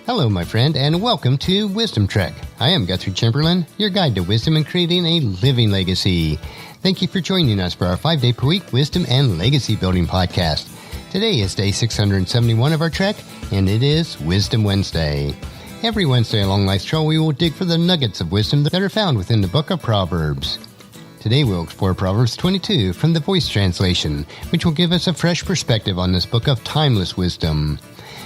Hello, my friend, and welcome to Wisdom Trek. I am Guthrie Chamberlain, your guide to wisdom and creating a living legacy. Thank you for joining us for our 5-day-per-week Wisdom and Legacy Building podcast. Today is day 671 of our trek, and it is Wisdom Wednesday. Every Wednesday along life's trail, we will dig for the nuggets of wisdom that are found within the book of Proverbs. Today we'll explore Proverbs 22 from the Voice translation, which will give us a fresh perspective on this book of timeless wisdom.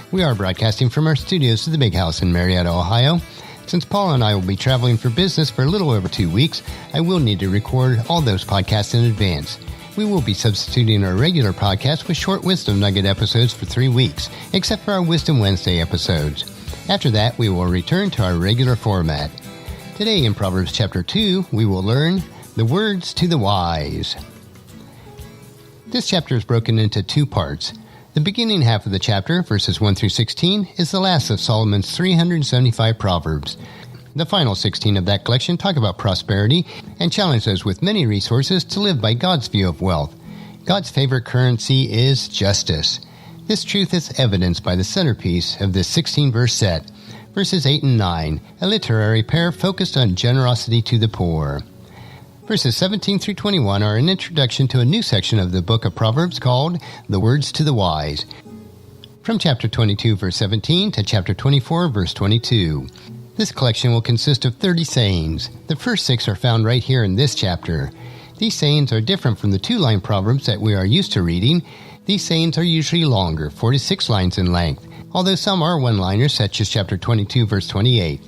We are broadcasting from our studios to the Big House in Marietta, Ohio. Since Paula and I will be traveling for business for a little over 2 weeks, I will need to record all those podcasts in advance. We will be substituting our regular podcast with short Wisdom Nugget episodes for 3 weeks, except for our Wisdom Wednesday episodes. After that, we will return to our regular format. Today in Proverbs chapter 2, we will learn the words to the wise. This chapter is broken into 2 parts. The beginning half of the chapter, verses 1 through 16, is the last of Solomon's 375 Proverbs. The final 16 of that collection talk about prosperity and challenge those with many resources to live by God's view of wealth. God's favorite currency is justice. This truth is evidenced by the centerpiece of this 16-verse set, verses 8 and 9, a literary pair focused on generosity to the poor. Verses 17 through 21 are an introduction to a new section of the book of Proverbs called The Words to the Wise, from chapter 22, verse 17 to chapter 24, verse 22. This collection will consist of 30 sayings. The first 6 are found right here in this chapter. These sayings are different from the 2-line Proverbs that we are used to reading. These sayings are usually longer, 4 to 6 lines in length, although some are one-liners, such as chapter 22, verse 28.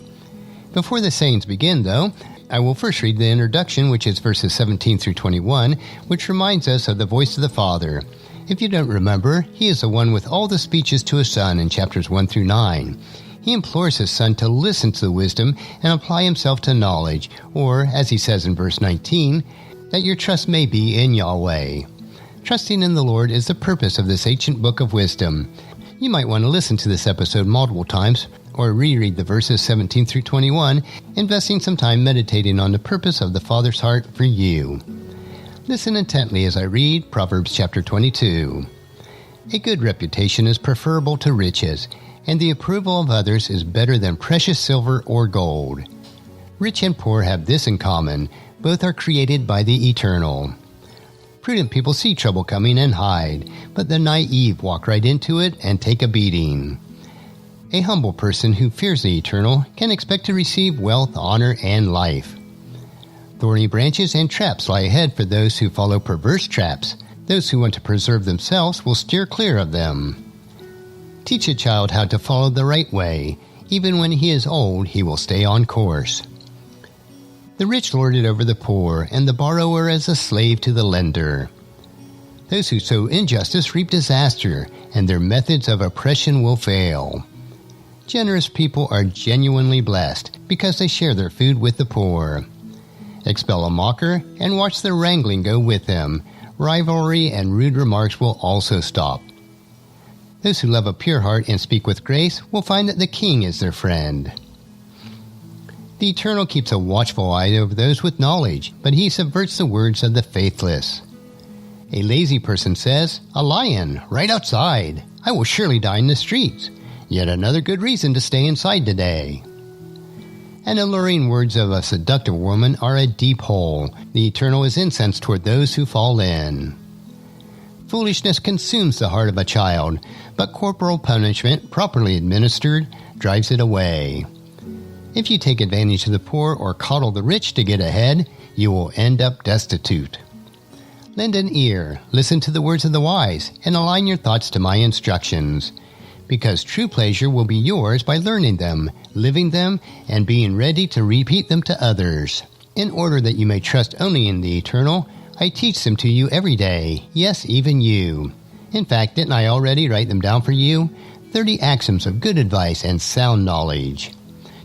Before the sayings begin, though, I will first read the introduction, which is verses 17 through 21, which reminds us of the voice of the Father. If you don't remember, he is the one with all the speeches to his son in chapters 1 through 9. He implores his son to listen to the wisdom and apply himself to knowledge, or, as he says in verse 19, that your trust may be in Yahweh. Trusting in the Lord is the purpose of this ancient book of wisdom. You might want to listen to this episode multiple times, or reread the verses 17 through 21, investing some time meditating on the purpose of the Father's heart for you. Listen intently as I read Proverbs chapter 22. A good reputation is preferable to riches, and the approval of others is better than precious silver or gold. Rich and poor have this in common: both are created by the Eternal. Prudent people see trouble coming and hide, but the naive walk right into it and take a beating. A humble person who fears the Eternal can expect to receive wealth, honor, and life. Thorny branches and traps lie ahead for those who follow perverse traps. Those who want to preserve themselves will steer clear of them. Teach a child how to follow the right way. Even when he is old, he will stay on course. The rich lord it over the poor, and the borrower is a slave to the lender. Those who sow injustice reap disaster, and their methods of oppression will fail. Generous people are genuinely blessed because they share their food with the poor. Expel a mocker and watch the wrangling go with him. Rivalry and rude remarks will also stop. Those who love a pure heart and speak with grace will find that the king is their friend. The Eternal keeps a watchful eye over those with knowledge, but he subverts the words of the faithless. A lazy person says, "A lion, right outside. I will surely die in the streets. Yet another good reason to stay inside today." And alluring words of a seductive woman are a deep hole. The Eternal is incensed toward those who fall in. Foolishness consumes the heart of a child, but corporal punishment, properly administered, drives it away. If you take advantage of the poor or coddle the rich to get ahead, you will end up destitute. Lend an ear, listen to the words of the wise, and align your thoughts to my instructions. Because true pleasure will be yours by learning them, living them, and being ready to repeat them to others. In order that you may trust only in the Eternal, I teach them to you every day, yes, even you. In fact, didn't I already write them down for you? 30 axioms of good advice and sound knowledge,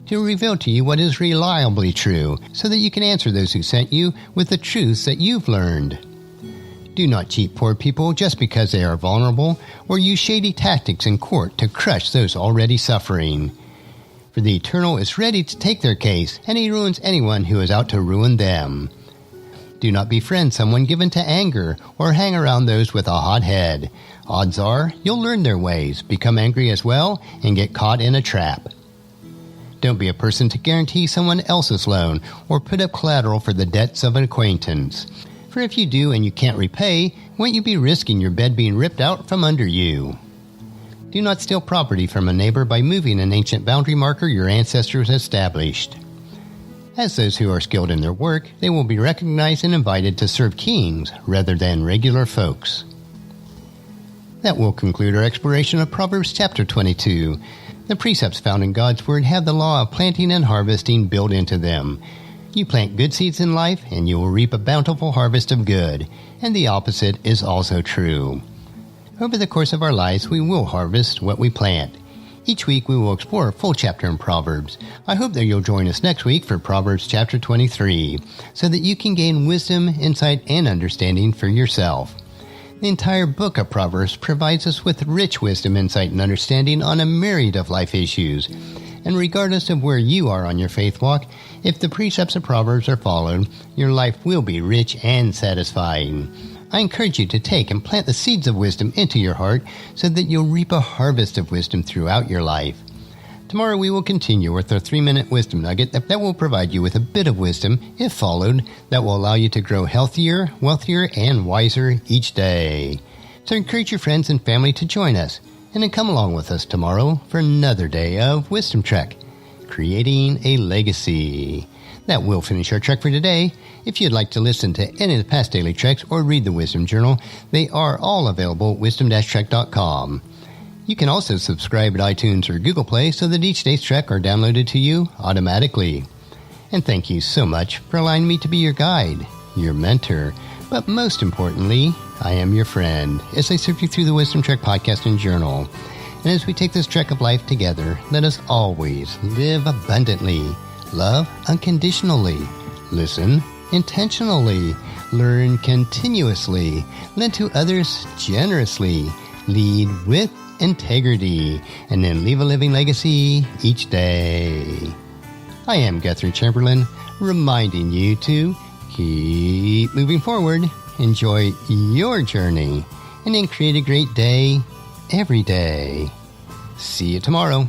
to reveal to you what is reliably true, so that you can answer those who sent you with the truths that you've learned. Do not cheat poor people just because they are vulnerable, or use shady tactics in court to crush those already suffering. For the Eternal is ready to take their case, and he ruins anyone who is out to ruin them. Do not befriend someone given to anger or hang around those with a hot head. Odds are you'll learn their ways, become angry as well, and get caught in a trap. Don't be a person to guarantee someone else's loan or put up collateral for the debts of an acquaintance. For if you do and you can't repay, won't you be risking your bed being ripped out from under you? Do not steal property from a neighbor by moving an ancient boundary marker your ancestors established. As those who are skilled in their work, they will be recognized and invited to serve kings rather than regular folks. That will conclude our exploration of Proverbs chapter 22. The precepts found in God's Word have the law of planting and harvesting built into them. You plant good seeds in life, and you will reap a bountiful harvest of good, and the opposite is also true. Over the course of our lives, we will harvest what we plant. Each week, we will explore a full chapter in Proverbs. I hope that you'll join us next week for Proverbs chapter 23, so that you can gain wisdom, insight, and understanding for yourself. The entire book of Proverbs provides us with rich wisdom, insight, and understanding on a myriad of life issues. And regardless of where you are on your faith walk, if the precepts of Proverbs are followed, your life will be rich and satisfying. I encourage you to take and plant the seeds of wisdom into your heart so that you'll reap a harvest of wisdom throughout your life. Tomorrow we will continue with our 3-minute Wisdom Nugget that will provide you with a bit of wisdom, if followed, that will allow you to grow healthier, wealthier, and wiser each day. So encourage your friends and family to join us, and then come along with us tomorrow for another day of Wisdom Trek, creating a legacy. That will finish our trek for today. If you'd like to listen to any of the past daily treks or read the Wisdom Journal, they are all available at wisdom-trek.com. You can also subscribe at iTunes or Google Play so that each day's trek are downloaded to you automatically. And thank you so much for allowing me to be your guide, your mentor, but most importantly, I am your friend as I serve you through the Wisdom Trek podcast and journal. And as we take this trek of life together, let us always live abundantly, love unconditionally, listen intentionally, learn continuously, lend to others generously, lead with integrity, and then leave a living legacy each day. I am Guthrie Chamberlain, reminding you to keep moving forward, enjoy your journey, and then create a great day every day. See you tomorrow.